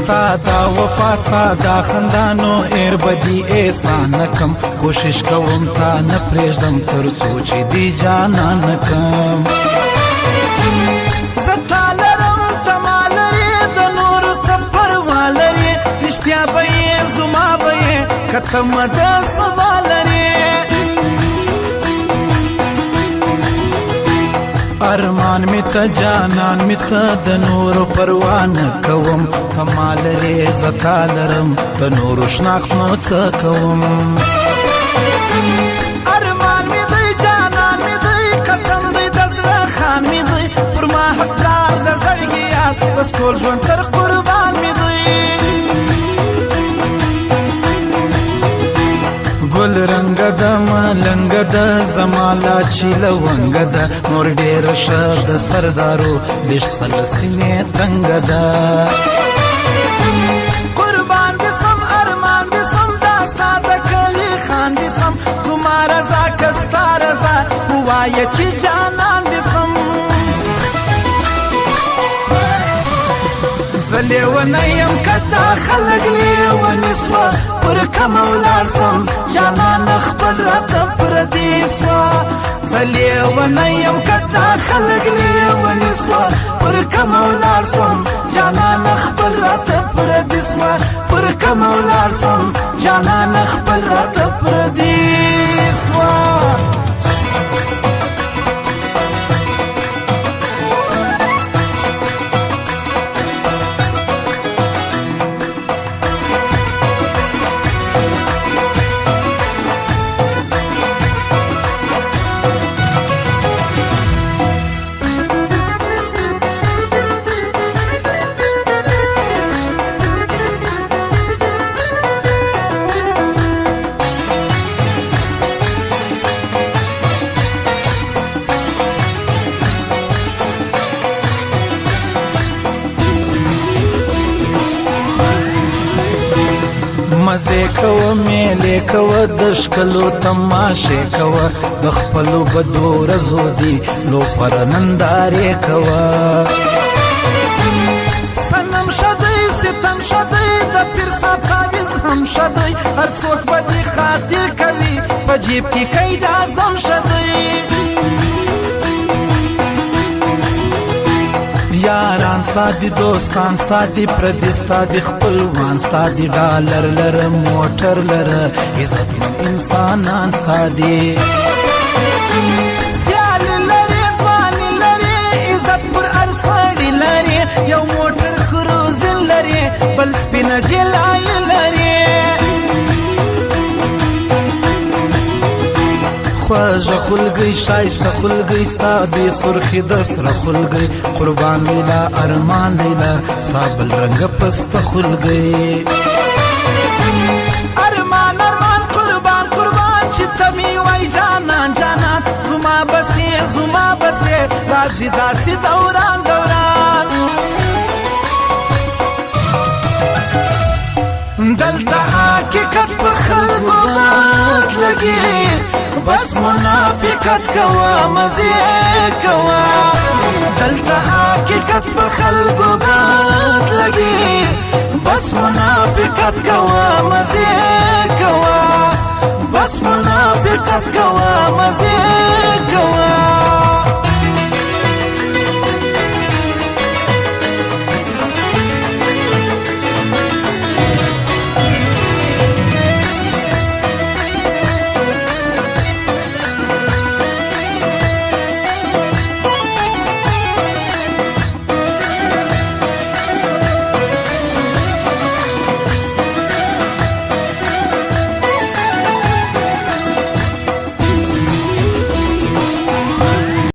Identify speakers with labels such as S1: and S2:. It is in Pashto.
S1: ستا دا وفا ستا دا خندانو ایر بدی احسان نکم کوشش کوم تا نه پرېږدم تر څو چې دی جانان نکم زه تا لرم ته ما لرې د نورو څه پروا لرې رښتیا به یې زما به یې که ته مه د سبا لرې ارمان می ته جانان می ته د نورو پروا نه کوم ته ما لرې زه تا لرم د نورو شناخت نو څه کوم ارمان می دی جانان می دی قسم دی د زړه خان می دی پر ما حقدار د زړګي یار بس ټول ژوند تر قربان می دی گل رنگ ده ملنگ ده زمالا چی لونگ ده نور ډیر شه د سردارو بیش سلسینه تنگ ده قربان دې سم ارمان دې سم داستا د کلی خان دې سم زما رضا کستا رضا ووایه چې جانان دې سم زه لیونی یم که دا خلک لیوني سوه پر کمه ولاړ سم جانان خپل راته پردي سوه زه لیونی یم که دا خلک لیوني سوه پر کمه ولاړ سم جانان خپل راته پردي سوه پر کمه ولاړ سم جانان خپل راته پردي سوه مزه کوه میلې کوه د ښکلو تماشې کوه د خپلو بدو ورځو دي لوفر نندارې کوه صنم شدی ستم شدی د پیر صاحب تعویض هم شدی هر څوک به دې خاطر کوي په جیب کې قید اعظم شدی یاران ستا دی دوستان ستا دی پردی ستا دی خپلوان ستا دی ډالر لره موټر لره عزتمن انسانان ستا دی سیالي لرې ځواني لرې عزت پر هر سړي لرې یو موټر کروزن لرې بل سپینه جلایي لرې خوږه خلګۍ ښایسته خلګۍ ستا بې سرخي د سره خلګۍ قربان لیلا ارمان لیلا ستا بل رنګه پسته خلګۍ ارمان ارمان قربان قربان چې ته مې وای جانان جانان زما بسې راځي داسې دوران دوران دلته حقیقت په خلکو باد لګي بس منافقت کوه مزې کوه دلته حقیقت په خلکو باد لګي بس منافقت کوه مزې کوه بس منافقت کوه مزې کوه